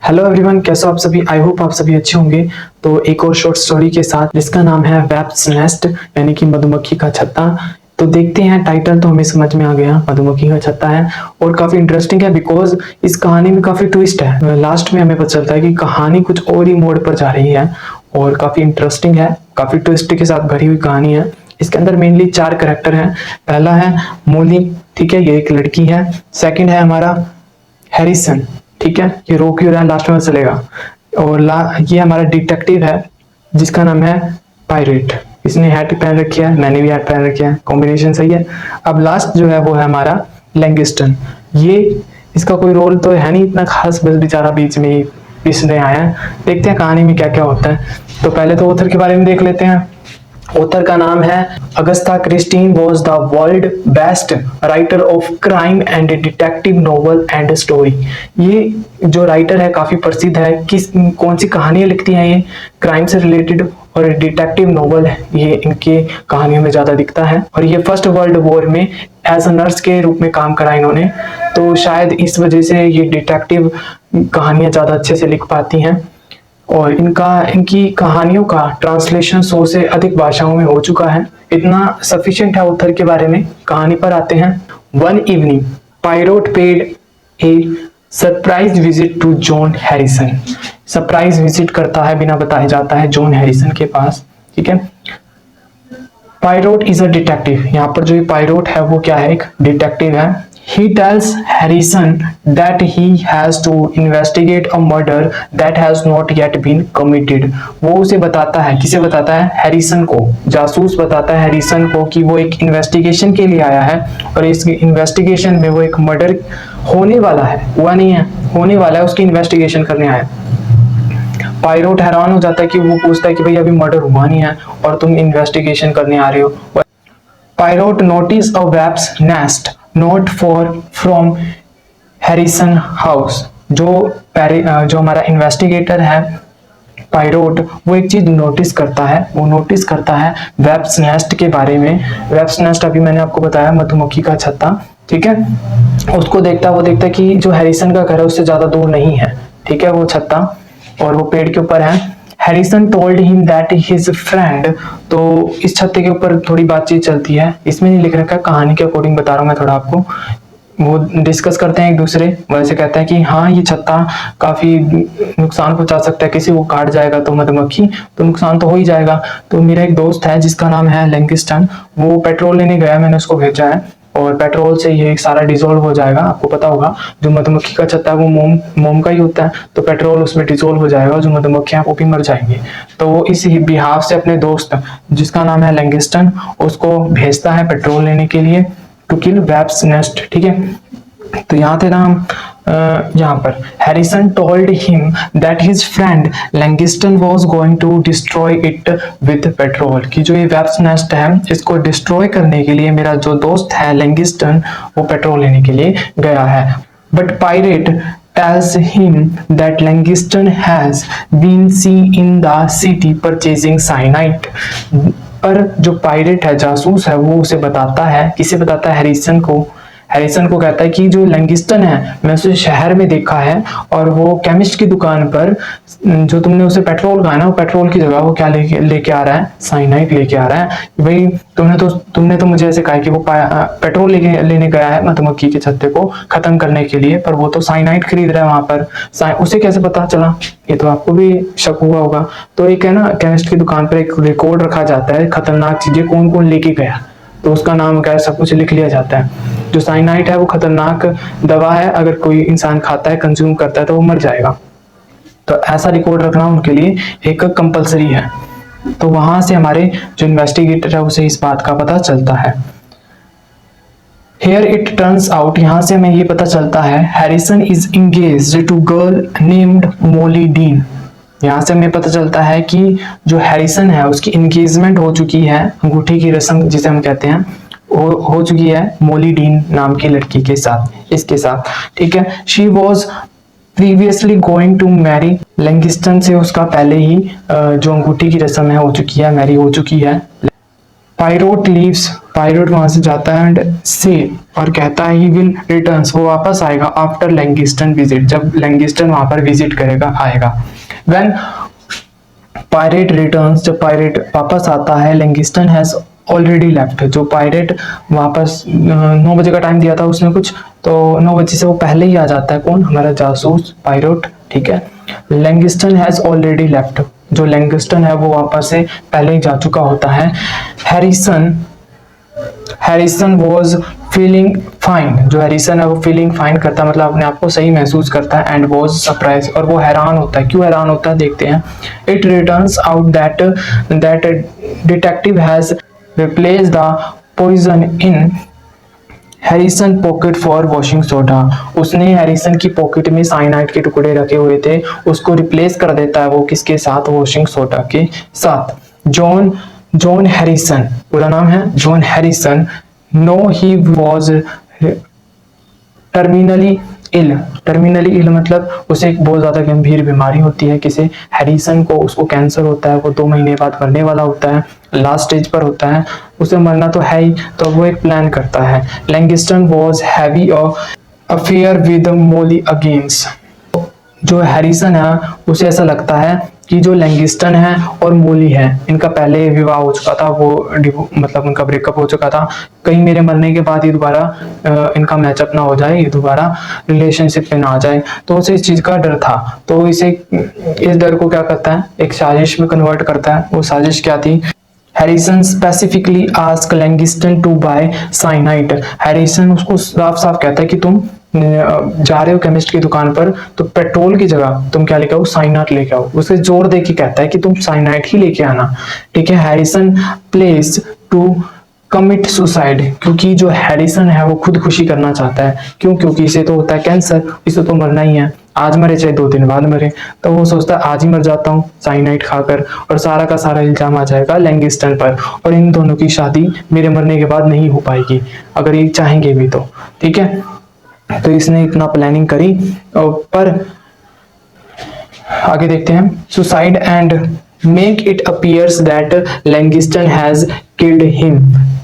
Hello everyone, कैसे हो आप सभी। आई होप आप सभी अच्छे होंगे। तो एक और शॉर्ट स्टोरी के साथ जिसका नाम है वेब्स नेस्ट यानी कि मधुमक्खी का छत्ता। तो देखते हैं, टाइटल तो हमें समझ में आ गया, मधुमक्खी का छत्ता है और काफी इंटरेस्टिंग है बिकॉज इस कहानी में काफी ट्विस्ट है। लास्ट में हमें पता चलता है कि कहानी कुछ और ही मोड़ पर जा रही है और काफी इंटरेस्टिंग है, काफी ट्विस्ट के साथ भरी हुई कहानी है। इसके अंदर मेनली 4 कैरेक्टर हैं। पहला है मोली, ठीक है, ये एक लड़की है। सेकंड है हमारा हैरिसन, ठीक है, ये रो क्यों रहा है लास्ट में चलेगा। और ये हमारा डिटेक्टिव है जिसका नाम है पायरेट। इसने हैट पहन रखी है, मैंने भी हैट पहन रखी है, कॉम्बिनेशन सही है। अब लास्ट जो है वो है हमारा लैंगिस्टन। ये इसका कोई रोल तो है नहीं इतना खास, बस बेचारा बीच में ही पिसने आया है। देखते हैं कहानी में क्या क्या होता है। तो पहले तो ऑथर के बारे में देख लेते हैं। ऑथर का नाम है Agatha Christie, was the world best writer of crime and detective novel and story. ये जो राइटर है काफी प्रसिद्ध है। कौन सी कहानियां लिखती हैं ये, क्राइम से रिलेटेड और डिटेक्टिव नॉवल है, ये इनके कहानियों में ज्यादा दिखता है। और ये फर्स्ट वर्ल्ड वॉर में एज अ नर्स के रूप में काम करा इन्होंने, तो शायद इस वजह से ये डिटेक्टिव कहानियां ज्यादा अच्छे से लिख पाती हैं। और इनकी कहानियों का ट्रांसलेशन 100 से अधिक भाषाओं में हो चुका है। इतना सफिशिएंट है ऑथर के बारे में। कहानी पर आते हैं। One evening Poirot paid a surprise visit to John Harrison. Surprise visit करता है, बिना बताए जाता है जॉन हैरिसन के पास, ठीक है। पायरोट इज अ डिटेक्टिव। यहाँ पर जो ये पायरोट है वो क्या है, एक डिटेक्टिव है। He tells Harrison that he has to investigate a murder that has not yet been committed. वो उसे बताता है, किसे बताता है, हैरिसन को। जासूस बताता है हैरिसन को कि वो एक इन्वेस्टिगेशन के लिए आया है और इस इन्वेस्टिगेशन में वो एक मर्डर होने वाला है, हुआ नहीं है, होने वाला है, उसकी इन्वेस्टिगेशन करने आया है। पायरोट हैरान हो जाता है कि वो पूछता है कि भाई अभी मर्डर हुआ नहीं है और तुम इन्वेस्टिगेशन करने आ रहे हो। Poirot notice a wasp's nest not far from Harrison house. जो हमारा इन्वेस्टिगेटर है पायरोट, वो एक चीज नोटिस करता है, वो नोटिस करता है वेब्स नेस्ट के बारे में। वेब्स नेस्ट अभी मैंने आपको बताया, मधुमक्खी का छत्ता, ठीक है। उसको देखता है, वो देखता है कि जो हैरिसन का घर है उससे ज्यादा दूर नहीं है, ठीक है, वो छत्ता, और वो पेड़ के ऊपर है। Harrison told him that his friend. तो इस छत्ते के ऊपर थोड़ी बातचीत चलती है, इसमें नहीं लिख रखा, कहानी के अकॉर्डिंग बता रहा हूँ मैं थोड़ा आपको। वो डिस्कस करते हैं एक दूसरे, वैसे कहता है कि हाँ ये छत्ता काफी नुकसान पहुंचा सकता है, किसी को काट जाएगा तो मधुमक्खी, तो नुकसान तो हो ही जाएगा। तो मेरा एक दोस्त है जिसका नाम है लैंगिस्टन, वो पेट्रोल लेने गया, मैंने उसको भेजा है, और पेट्रोल से ये सारा डिसॉल्व हो जाएगा। आपको पता होगा जो मधुमक्खी का छत्ता है वो मोम का ही होता है, तो पेट्रोल उसमें डिसॉल्व हो जाएगा, जो मधुमक्खियां वो भी मर जाएंगी। तो वो इस बिहाफ से अपने दोस्त जिसका नाम है लैंगिस्टन उसको भेजता है पेट्रोल लेने के लिए, टू किल वेब्स नेस्ट, ठीक है। तो यहाँ थे ना हम, यहाँ पर Harrison told him that his friend Langston was going to destroy it with petrol, कि जो ये वेब्स नेस्ट है इसको डिस्ट्रॉय करने के लिए मेरा जो दोस्त है लैंगिस्टन वो पेट्रोल लेने के लिए गया है। But pirate tells him that Langiston has been seen in the city purchasing cyanide. पर जो पायरेट है, जासूस है, वो उसे बताता है, किसे बताता है, हैरिसन को। हैरिसन को कहता है कि जो लैंगिस्टन है मैं उसे शहर में देखा है और वो केमिस्ट की दुकान पर जो तुमने उसे पेट्रोल कहा ना, वो पेट्रोल की जगह वो क्या लेके आ रहा है, साइनाइड लेके आ रहा है। भाई तुमने तो मुझे ऐसे कहा कि वो पेट्रोल लेने गया है मधुमक्खी के छत्ते को खत्म करने के लिए, पर वो तो साइनाइड खरीद रहा है वहां पर। उसे कैसे पता चला, ये तो आपको भी शक हुआ होगा। तो एक है ना, केमिस्ट की दुकान पर एक रिकॉर्ड रखा जाता है, खतरनाक चीजें कौन कौन लेके गया, तो उसका नाम क्या है, सब कुछ लिख लिया जाता है। जो साइनाइड है वो खतरनाक दवा है, अगर कोई इंसान खाता है, कंज्यूम करता है तो वो मर जाएगा। तो ऐसा रिकॉर्ड रखना उनके लिए एक कंपलसरी है। तो वहां से हमारे जो इन्वेस्टिगेटर है उसे इस बात का पता चलता है। Here it turns out, यहाँ से हमें ये पता चलता है, Harrison is engaged to girl named Molly Deane. यहाँ से हमें पता चलता है कि जो हैरिसन है उसकी इंगेजमेंट हो चुकी है, अंगूठी की रस्म जिसे हम कहते हैं, हो चुकी है मोली डीन नाम की लड़की के साथ, इसके साथ, ठीक है। She was previously going to marry Langston, से उसका पहले ही जो अंगूठी की रस्म है हो चुकी है, मैरी हो चुकी है। पायरोट लीव्स पायलट वहां से जाता है एंड से और कहता है ही विल रिटर्न्स, वो वापस आएगा आफ्टर लैंगिस्टन विजिट, जब लैंगिस्टन वहां पर विजिट करेगा आएगा। व्हेन पायरेट रिटर्न्स, जब पायरेट वापस आता है, लैंगिस्टन हैज ऑलरेडी लेफ्ट, जो पायरेट वापस 9 बजे का टाइम दिया था उसने कुछ, तो 9 बजे से वो पहले ही आ जाता है। कौन? हमारा जासूस पायरेट, ठीक है। लैंगिस्टन हैज ऑलरेडी लेफ्ट, जो लैंगिस्टन है वो वापस से पहले ही जा चुका होता है। हैरिसन वॉज फीलिंग फाइन, जो हैरिसन है वो फीलिंग फाइन करता है, मतलब अपने आप को सही महसूस करता है। एंड वॉज सरप्राइज, और वो हैरान होता है। क्यों हैरान होता है देखते हैं। It returns out that detective has replace the poison in Harrison pocket for washing soda, उसने हैरिसन की पॉकेट में साइनाइड के टुकड़े रखे हुए थे, उसको रिप्लेस कर देता है वो किसके साथ? वॉशिंग सोडा के साथ। जॉन हैरिसन, पूरा नाम है John Harrison, no he was terminally ill मतलब उसे एक बहुत ज्यादा गंभीर बीमारी होती है। किसे? हैरिसन को, उसको कैंसर होता है, वो 2 महीने बाद मरने वाला होता है, लास्ट स्टेज पर होता है, उसे मरना तो है ही, तो वो एक प्लान करता है। Langston was heavy affair with Molly against, जो हैरिसन है उसे ऐसा लगता है कि जो लैंगिस्टन है और मोली है इनका पहले विवाह हो चुका था, वो मतलब उनका ब्रेकअप हो चुका था। कहीं मेरे मरने के बाद ये दोबारा इनका मैचअप ना हो जाए, ये दोबारा रिलेशनशिप पे ना आ जाए, तो उसे इस चीज का डर था। तो इसे इस डर को क्या करता है? एक साजिश में कन्वर्ट करता है। वो साजिश क्या थी? Harrison specifically ask Langston to buy cyanide, Harrison उसको साफ साफ कहता है कि तुम जा रहे हो केमिस्ट की दुकान पर, तो पेट्रोल की जगह तुम क्या लेके आओ? साइनाइड लेके आओ। उसे जोर दे के कहता है कि तुम साइनाइड ही लेके आना, ठीक है। Harrison place to commit suicide, क्योंकि जो हैरिसन है वो खुदकुशी करना चाहता है। क्यों? क्योंकि इसे तो होता है कैंसर, इसे तो मरना ही है, आज मरे चाहे 2 दिन बाद मरे, तो वो सोचता है आज ही मर जाता हूँ साइनाइड खाकर, और सारा का सारा इल्जाम आ जाएगा लैंगिस्टन पर, और इन दोनों की शादी मेरे मरने के बाद नहीं हो पाएगी अगर ये चाहेंगे भी तो, ठीक है। तो इसने इतना प्लानिंग करी, पर आगे देखते हैं। Suicide and make it appears that Langston has killed him,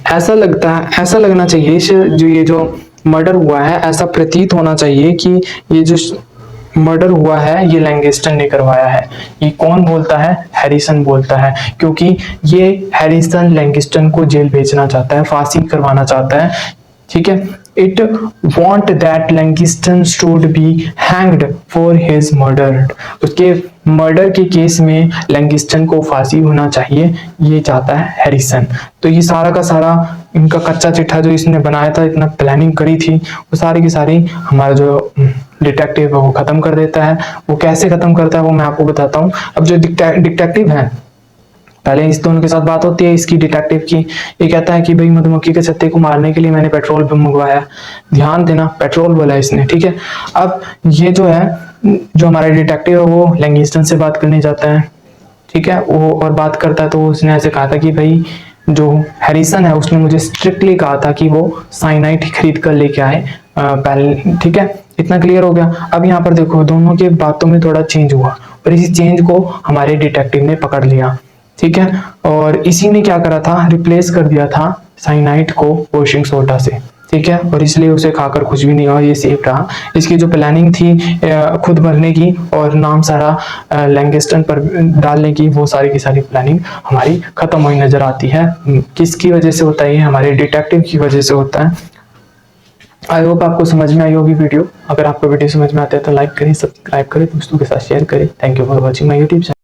ऐसा लगता है, ऐसा लगना चाहिए जो ये जो मर्डर हुआ है, ऐसा प्रतीत होना चाहिए कि ये जो मर्डर हुआ है ये लैंगिस्टन ने करवाया है। ये कौन बोलता है? हैरिसन बोलता है, क्योंकि ये हैरिसन लैंगिस्टन को जेल भेजना चाहता है, फांसी करवाना चाहता है, ठीक है। It want that Langston should be hanged for his murder, उसके मर्डर के केस में लैंगिस्टन को फांसी होना चाहिए, ये चाहता है हैरिसन। तो ये सारा का सारा इनका कच्चा चिट्ठा जो इसने बनाया था, इतना प्लानिंग करी थी, वो सारी की सारी हमारा जो डिटेक्टिव है वो खत्म कर देता है। वो कैसे खत्म करता है वो मैं आपको बताता हूँ। अब जो डिटेक्टिव है, पहले इस दोनों के साथ बात होती है इसकी डिटेक्टिव की, ये कहता है कि भाई मधुमक्खी के छत्ते को मारने के लिए मैंने पेट्रोल पंप मंगवाया, ध्यान देना पेट्रोल बोला इसने, ठीक है। अब ये जो है, जो हमारा डिटेक्टिव है वो लैंगिस्टन से बात करने जाता है, ठीक है। वो और बात करता है तो उसने ऐसे कहा था कि भाई जो हैरिसन है उसने मुझे स्ट्रिक्टली कहा था कि वो साइनाइड खरीद कर लेके आए पहले, ठीक है। इतना क्लियर हो गया। अब यहाँ पर देखो दोनों के बातों में थोड़ा चेंज हुआ, और इसी चेंज को हमारे डिटेक्टिव ने पकड़ लिया, ठीक है। और इसी ने क्या करा था? रिप्लेस कर दिया था साइनाइड को वॉशिंग सोडा से, ठीक है। और इसलिए उसे खाकर कुछ भी नहीं हुआ, ये सेफ रहा। इसकी जो प्लानिंग थी खुद मरने की और नाम सारा लैंगिस्टन पर डालने की, वो सारी की सारी प्लानिंग हमारी खत्म हुई नजर आती है। किसकी वजह से होता है? ये हमारे डिटेक्टिव की वजह से होता है। आई होप आपको समझ में आई होगी वीडियो। अगर आपको वीडियो समझ में आता है तो लाइक करें, सब्सक्राइब करें, दोस्तों के साथ शेयर करें। Thank you for watching my YouTube channel.